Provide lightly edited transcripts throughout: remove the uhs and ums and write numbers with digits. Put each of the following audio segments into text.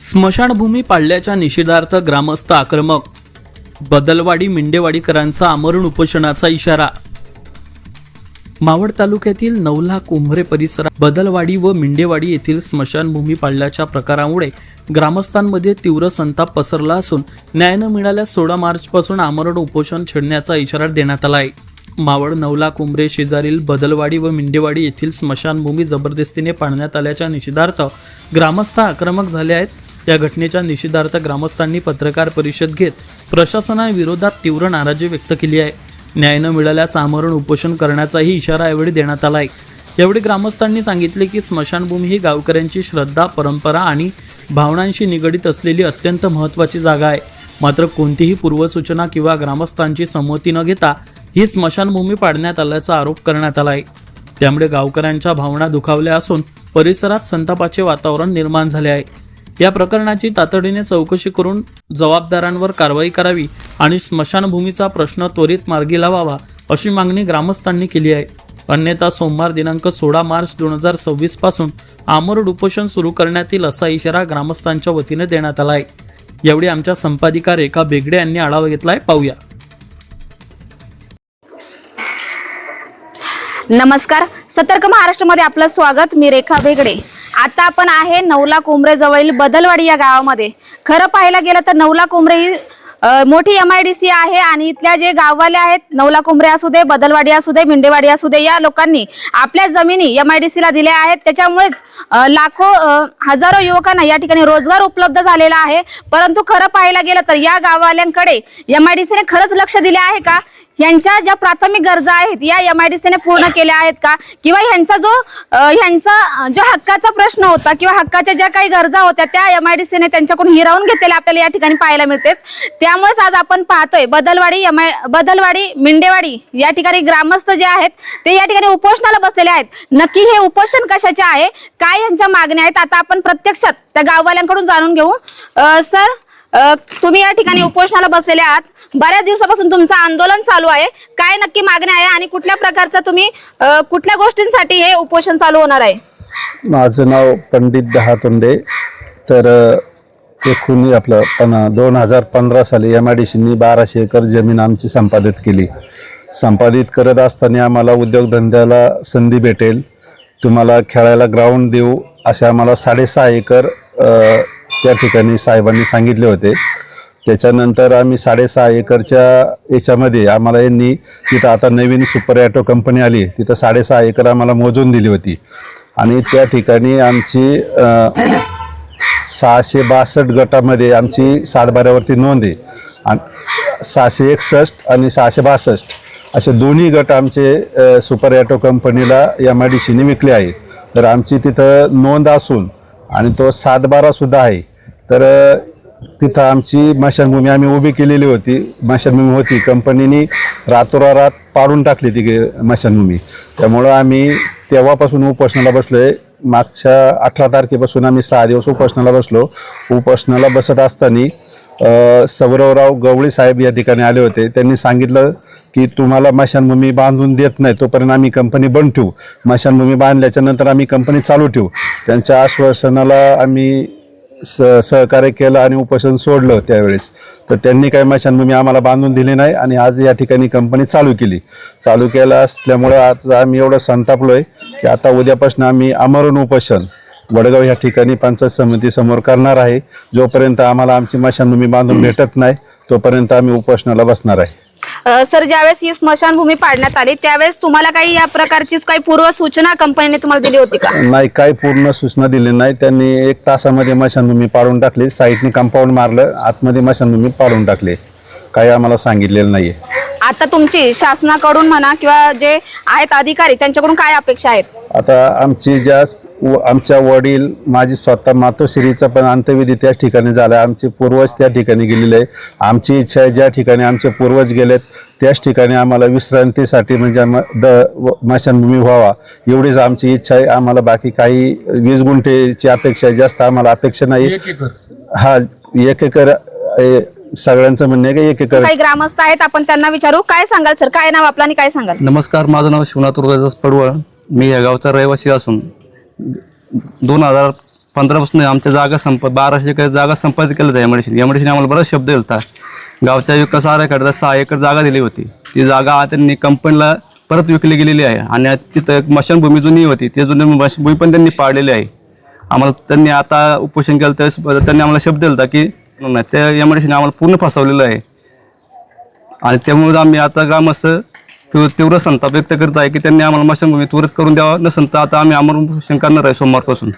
स्मशानभूमी पाडल्याच्या निषेधार्थ ग्रामस्थ आक्रमक. बदलवाडी मिंडेवाडीकरांचा आमरण उपोषणाचा इशारा. मावळ तालुक्यातील नवला कोंभरे परिसरात बदलवाडी व मिंडेवाडी येथील स्मशानभूमी पाडल्याच्या प्रकारामुळे ग्रामस्थांमध्ये तीव्र संताप पसरला असून न्याय न मिळाल्यास 16 मार्चपासून आमरण उपोषण छेडण्याचा इशारा देण्यात आला आहे. मावळ नवला कोंभरे शेजारील बदलवाडी व मिंडेवाडी येथील स्मशानभूमी जबरदस्तीने पाडण्यात आल्याच्या निषेधार्थ ग्रामस्थ आक्रमक झाले आहेत. या घटनेच्या निषेधार्थ ग्रामस्थांनी पत्रकार परिषद घेत प्रशासनाविरोधात तीव्र नाराजी व्यक्त केली आहे. न्याय न मिळाल्यास आमरण उपोषण करण्याचाही इशारा यावेळी देण्यात आला आहे. यावेळी ग्रामस्थांनी सांगितले की स्मशानभूमी ही गावकऱ्यांची श्रद्धा, परंपरा आणि भावनांशी निगडीत असलेली अत्यंत महत्त्वाची जागा आहे. मात्र कोणतीही पूर्वसूचना किंवा ग्रामस्थांची संमती न घेता ही स्मशानभूमी पाडण्यात आल्याचा आरोप करण्यात आला आहे. त्यामुळे गावकऱ्यांच्या भावना दुखावल्या असून परिसरात संतापाचे वातावरण निर्माण झाले आहे. या प्रकरणाची तातडीने चौकशी करून जबाबदारांवर कारवाई करावी आणि स्मशानभूमीचा प्रश्न त्वरित मार्गी लावावा अशी मागणी ग्रामस्थांनी केली आहे. अन्यथा सोमवार दिनांक 16 मार्च 2026 पासून आमरण उपोषण सुरू करण्यात येईल असा इशारा ग्रामस्थांच्या वतीने देण्यात आला आहे. यावेळी आमच्या संपादिका रेखा बेगडे यांनी आढावा घेतलाय, पाहूया. नमस्कार, सतर्क महाराष्ट्रामध्ये आपलं स्वागत. मी रेखा बेगडे. आता आपण आहे नवला कोंभरे जवळील बदलवाडी या गावामध्ये. खरं पाहायला गेलं तर नवला कोंभरे ही मोठी MIDC आहे आणि इथल्या जे गाववाले आहेत, नवला कोंभरे असू दे, बदलवाडी असू दे, मिंडेवाडी असू दे, या लोकांनी आपल्या जमिनी MIDC ला दिल्या आहेत. त्याच्यामुळेच लाखो हजारो युवकांना या ठिकाणी रोजगार उपलब्ध झालेला आहे. परंतु खरं पाहायला गेलं तर या गाववाल्यांकडे MIDC ने खरंच लक्ष दिले आहे का? यांच्या ज्या प्राथमिक गरजा आहेत या MIDC ने पूर्ण केल्या आहेत का? किंवा ह्यांचा जो हक्काचा प्रश्न होता किंवा हक्काच्या ज्या काही गरजा होत्या त्या MIDC ने त्यांच्याकडून हिरावून घेतलेल्या आपल्याला या ठिकाणी पाहायला मिळतेच. त्यामुळेच आज आपण पाहतोय बदलवाडी मिंडेवाडी या ठिकाणी ग्रामस्थ जे आहेत ते या ठिकाणी उपोषणाला बसलेले आहेत. नक्की हे उपोषण कशाचे आहे, काय यांच्या मागण्या आहेत, आता आपण प्रत्यक्षात त्या गाववाल्यांकडून जाणून घेऊ. सर, तुम्ही या ठिकाणी उपोषणाला बसलेले आहात. बऱ्याच दिवसापासून तुमचं आंदोलन चालू आहे. काय नक्की मागणी आहे आणि कुठल्या प्रकारचं तुम्ही कुठल्या गोष्टींसाठी हे उपोषण चालू होणार आहे? माझं नाव पंडित दहातोंडे. तर एकूण आपलं 2015 साली MIDCनी 1200 एकर जमीन आमची संपादित केली. संपादित करत असताना आम्हाला उद्योगधंद्याला संधी भेटेल, तुम्हाला खेळायला ग्राउंड देऊ असे आम्हाला 6.5 एकर त्या ठिकाणी साहेबांनी सांगितले होते. त्याच्यानंतर आम्ही 6.5 एकरच्या याच्यामध्ये आम्हाला यांनी तिथं आता नवीन सुपर ॲटो कंपनी आली, तिथं 6.5 एकर आम्हाला मोजून दिली होती आणि त्या ठिकाणी आमची 662 गटामध्ये आमची 7/12वरती नोंद आहे आणि 661 आणि 662 असे दोन्ही गट आमचे सुपर ॲटो कंपनीला MIDCने विकले आहे. तर आमची तिथं नोंद असून आणि तो 7/12 सुद्धा आहे. तर तिथं आमची स्मशानभूमी आम्ही उभी केलेली होती. स्मशानभूमी होती, कंपनीने रातोरात पाडून टाकली ती स्मशानभूमी. त्यामुळं आम्ही तेव्हापासून उपोषणाला बसलो आहे. मागच्या 18 तारखेपासून आम्ही 6 दिवस उपोषणाला बसलो. उपोषणाला बसत असताना सौरवराव गवळी साहेब या ठिकाणी आले होते. त्यांनी सांगितलं की तुम्हाला स्मशानभूमी बांधून देत नाही तोपर्यंत आम्ही कंपनी बंद ठेवू, स्मशानभूमी बांधल्याच्या नंतर आम्ही कंपनी चालू ठेवू. त्यांच्या आश्वासनाला आम्ही सहकार्य केलं आणि उपोषण सोडलं त्यावेळेस. तर त्यांनी काही स्मशानभूमी आम्हाला बांधून दिली नाही आणि आज या ठिकाणी कंपनी चालू केलं असल्यामुळे आज आम्ही एवढं संतापलो आहे की आता उद्यापासून आम्ही आमरण उपोषण वडगाव या ठिकाणी पंचायत समिती समोर करणार आहे. जोपर्यंत आम्हाला आमची स्मशानभूमी बांधून भेटत नाही तोपर्यंत आम्ही उपोषणाला बसणार आहे. सर, ज्यावेळेस ही स्मशानभूमी पाडण्यात आली त्यावेळेस तुम्हाला काही या प्रकारची काही पूर्व सूचना कंपनीने तुम्हाला दिली होती का? नाही, काही पूर्ण सूचना दिली नाही. त्यांनी 1 तासामध्ये स्मशानभूमी पाडून टाकली. साईडने कंपाऊंड मारलं, आतमध्ये स्मशानभूमी पाडून टाकली. काही आम्हाला सांगितलेलं नाहीये. आता तुमची शासनाकडून म्हणा किंवा जे आहेत अधिकारी त्यांच्याकडून काय अपेक्षा आहेत? आता आमच्या वडील, माझी स्वतः मातोश्रीचा पण अंत्यविधी त्याच ठिकाणी झाला. आमचे पूर्वज त्या ठिकाणी गेलेले आहे. आमची इच्छा आहे ज्या ठिकाणी आमचे पूर्वज गेलेत त्याच ठिकाणी आम्हाला विश्रांतीसाठी म्हणजे स्मशानभूमी व्हावा एवढीच आमची इच्छा आहे. आम्हाला बाकी काही 20 गुंठेची अपेक्षा आहे, जास्त आम्हाला अपेक्षा नाही. 1 एकर सगळ्यांचं म्हणणं आहे की 1 एकर. काही ग्रामस्थ आहेत, आपण त्यांना विचारू. काय सांगाल सर, काय नाव आपलं आणि काय सांगाल? नमस्कार, माझं नाव शिवनाथ उदयदास पडवळ. मी या गावचा रहिवासी असून 2015 आमच्या जागा 1200 एकर जागा संपादित केलं होतं एमआयडीसीने आम्हाला बराच शब्द दिला होता. गावच्या विकास आराखड्यात 6 एकर जागा दिली होती. ती जागा त्यांनी कंपनीला परत विकली गेलेली आहे आणि तिथं एक मशानभूमी जुनी होती, ती जुनी मशानभूमी पण त्यांनी पाडलेली आहे. आम्हाला त्यांनी आता उपोषण केलं त्यावेळेस त्यांनी आम्हाला शब्द दिला होता की नाही, त्या एमआयडीसीने आम्हाला पूर्ण फसवलेलं आहे. आणि त्यामुळे आम्ही आता ग्रामस्थ तीव्र संताप व्यक्त करत आहे की त्यांनी आम्हाला मशानभूमी त्वरित करून द्यावा, नसेल तर आता आम्ही आमरण उपोषण करणार आहे सोमवारपासून.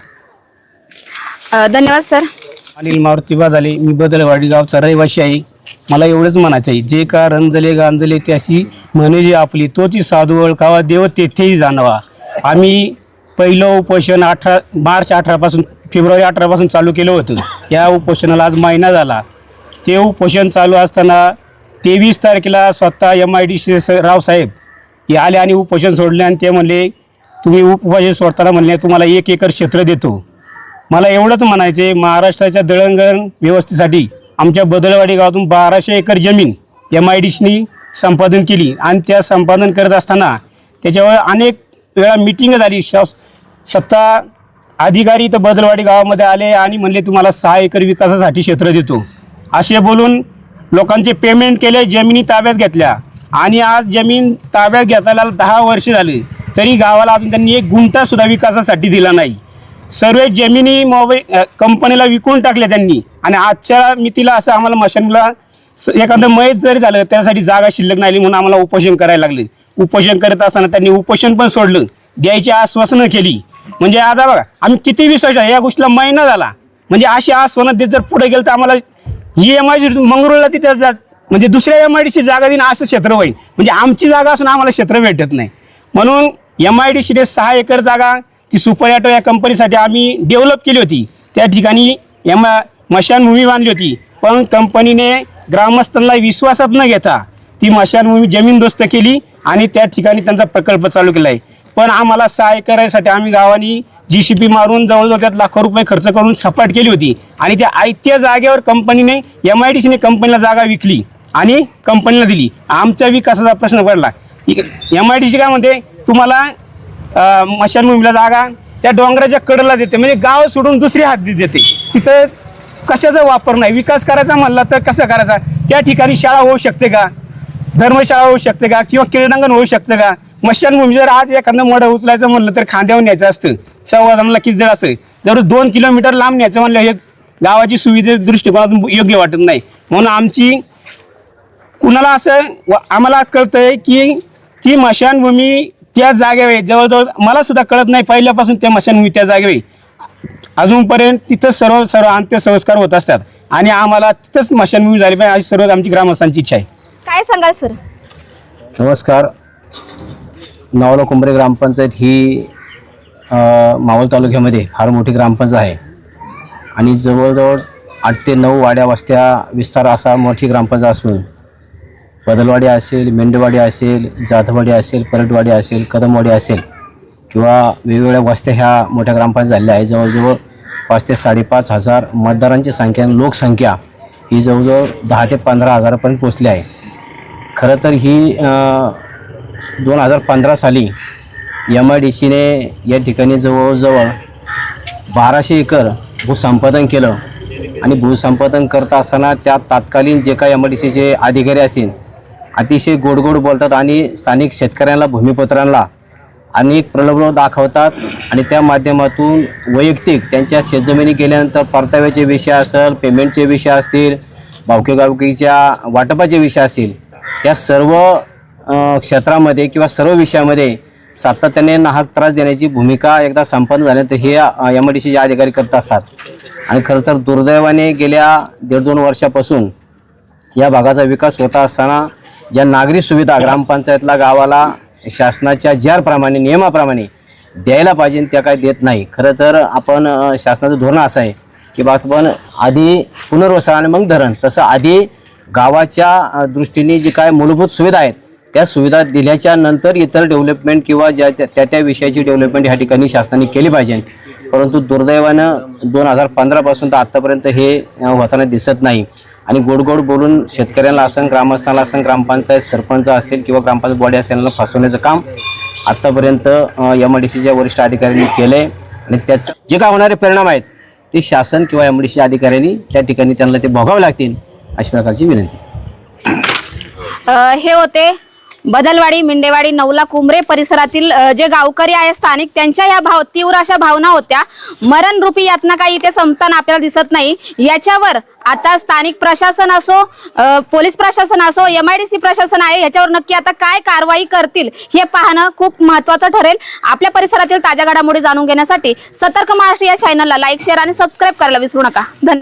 धन्यवाद सर. अनिल मारुती बादाले, मी बदलवाडी गावचा रहिवासी आहे. मला एवढंच म्हणायचं आहे, जे का रंजले गांजले त्याची म्हणे जी आपली तोची साधू ओळखावा, देव तेथेही जाणावा. आम्ही पहिलं उपोषण मार्च 18 पासून फेब्रुवारी 18 पासून चालू केलं होतं. या उपोषणाला आज महिना झाला. ते उपोषण चालू असताना 23 तारखेला स्वतः MIDC रावसाहेब हे आले आणि उपोषण सोडले आणि ते म्हणले तुम्ही उपोषण सोडताना म्हणले तुम्हाला 1 एकर क्षेत्र देतो. मला एवढंच म्हणायचे, महाराष्ट्राच्या दळणवळण व्यवस्थेसाठी आमच्या बदलवाडी गावातून 1200 एकर जमीन MIDCने संपादन केली आणि त्या संपादन करत असताना त्याच्यावर अनेक वेळा मिटिंग झाली. सत्ता अधिकारी तर बदलवाडी गावामध्ये आले आणि म्हणले तुम्हाला 6 एकर विकासासाठी क्षेत्र देतो असे बोलून लोकांचे पेमेंट केले, जमिनी ताब्यात घेतल्या आणि आज जमीन ताब्यात घेताना 10 वर्ष झाली तरी गावाला अजून त्यांनी 1 गुंठासुद्धा विकासासाठी दिला नाही. सर्व जमिनी कंपनीला विकून टाकल्या त्यांनी आणि आजच्या मितीला असं आम्हाला मशानला एखादं मयत जरी झालं त्यासाठी जागा शिल्लक नाही म्हणून आम्हाला उपोषण करायला लागले. उपोषण करत असताना त्यांनी उपोषण पण सोडलं, द्यायची आश्वासनं केली. म्हणजे आता बघा आम्ही किती विश्वास या गोष्टीला महिना झाला, म्हणजे अशी आश्वासनं देत जर पुढे गेलं तर आम्हाला ही MIDC मंगरुळला तिथे जात म्हणजे दुसऱ्या MIDC जागा देणं असं क्षेत्र होईल. म्हणजे आमची जागा असून आम्हाला क्षेत्र भेटत नाही. म्हणून MIDCने 6 एकर जागा ती सुपर ॲटो या कंपनीसाठी आम्ही डेव्हलप केली होती. त्या ठिकाणी मशानभूमी बांधली होती, पण कंपनीने ग्रामस्थांना विश्वासात न घेता ती मशानभूमी जमीनदोस्त केली आणि त्या ठिकाणी त्यांचा प्रकल्प चालू केला आहे. पण आम्हाला 6 एकरासाठी आम्ही गावानी GCP मारून जवळजवळ त्यात लाखो रुपये खर्च करून सपाट केली होती आणि त्या जागेवर कंपनीने MIDCने कंपनीला जागा विकली आणि कंपनीला दिली. आमच्या विकासाचा प्रश्न पडला. MIDC काय म्हणते तुम्हाला मशानभूमीला जागा त्या डोंगराच्या कडेला देते, म्हणजे गाव सोडून दुसरी हद्दीत देते. तिथं कशाचा वापर नाही. विकास करायचा म्हणला तर कसं करायचा? त्या ठिकाणी शाळा होऊ शकते का, धर्मशाळा होऊ शकते का, किंवा क्रीडांगण होऊ शकतं का? मशानभूमी जर आज एखादं मढं उचलायचं म्हणलं तर खांद्यावर न्यायचं असतं, चौघाजणांना किती जर असतं, जर 2 किलोमीटर लांब न्यायचं म्हणलं हे गावाची सुविधे दृष्टिकोनातून योग्य वाटत नाही. म्हणून आमची कुणाला असं आम्हाला कळतंय की ती मशानभूमी त्या जागेवर जवळजवळ मला सुद्धा कळत नाही पहिल्यापासून त्या मशानभूमी त्या जागेवर अजूनपर्यंत तिथं सर्व अंत्यसंस्कार होत असतात आणि आम्हाला तिथंच मशानभूमी झाली पाहिजे अशी सर्व आमची ग्रामस्थांची इच्छा आहे. काय सांगाल सर? नमस्कार. नावला कुंभरे ग्रामपंचायत ही मावळ तालुक्यामध्ये फार मोठी ग्रामपंचायत आहे आणि जवळजवळ 8 ते 9 वाड्या वस्त्या विस्तार असा मोठी ग्रामपंचायत असून बदलवाडी असेल, मेंढेवाडी असेल, जाधववाडी असेल, परटवाडी असेल, कदमवाडी असेल किंवा वेगवेगळ्या वस्त्या ह्या मोठ्या ग्रामपंचायत झालेल्या आहे. जवळजवळ 5 ते 5.5 हजार मतदारांची संख्या लोकसंख्या ही जवळजवळ 10 ते 15 हजारापर्यंत पोचली आहे. खरं तर ही 2015 साली MIDCने या ठिकाणी जवळजवळ 1200 एकर भूसंपादन केलं आणि भूसंपादन करत असताना त्या तात्कालीन जे काही MIDCचे अधिकारी असतील अतिशय गोड बोलतात आणि स्थानिक शेतकऱ्यांना भूमिपुत्रांना अनेक प्रलोभन दाखवतात आणि त्या माध्यमातून वैयक्तिक त्यांच्या शेतजमिनी केल्यानंतर परताव्याचे विषय असेल, पेमेंटचे विषय असतील, भावकीच्या वाटपाचे विषय असतील, या सर्व क्षेत्रामध्ये किंवा सर्व विषयामध्ये सातत्याने नाहक त्रास देण्याची भूमिका एकदा संपन्न झाल्यानंतर हे MIDCचे अधिकारी करत असतात. आणि खरं तर दुर्दैवाने गेल्या 1.5-2 वर्षापासून या भागाचा विकास होता असताना ज्या नागरी सुविधा ग्रामपंचायतला गावाला शासनाच्या ज्याप्रमाणे नियमाप्रमाणे द्यायला पाहिजे त्या काय देत नाही. खरं तर आपण शासनाचं धोरण असं आहे की आपण आधी पुनर्वसन आणि मग धरण, तसं आधी गावाच्या दृष्टीने जी काय मूलभूत सुविधा आहेत त्या सुविधा दिल्याच्या नंतर इतर डेव्हलपमेंट किंवा त्या विषयाची डेव्हलपमेंट ह्या ठिकाणी शासनाने केली पाहिजे. परंतु दुर्दैवानं 2015 पासून तर आत्तापर्यंत हे होताना दिसत नाही. आणि गोड बोलून शेतकऱ्यांना असेल, ग्रामस्थांना असेल, ग्रामपंचायत सरपंच असतील किंवा ग्रामपंचायत बॉडी असेल फसवण्याचं काम आत्तापर्यंत MIDCच्या वरिष्ठ अधिकाऱ्यांनी केलं आहे. आणि त्याचं जे काय होणारे परिणाम आहेत ते शासन किंवा MIDC अधिकाऱ्यांनी त्या ठिकाणी त्यांना ते भोगावे लागतील अशा प्रकारची विनंती. हे होते बदलवाडी, मिंडेवाडी, नवला कुंभरे परिसरातील जे गावकरी आहे स्थानिक, त्यांच्या ह्या तीव्र अशा भावना होत्या. मरणरूपी यातना काही इथे संपताना आपल्याला दिसत नाही. याच्यावर आता स्थानिक प्रशासन असो, पोलीस प्रशासन असो, MIDC प्रशासन आहे, याच्यावर नक्की आता काय कारवाई करतील हे पाहणं खूप महत्त्वाचं ठरेल. आपल्या परिसरातील ताज्या घडामोडी जाणून घेण्यासाठी सतर्क महाराष्ट्र या चॅनलला लाईक, शेअर आणि सबस्क्राईब करायला विसरू नका. धन्यवाद.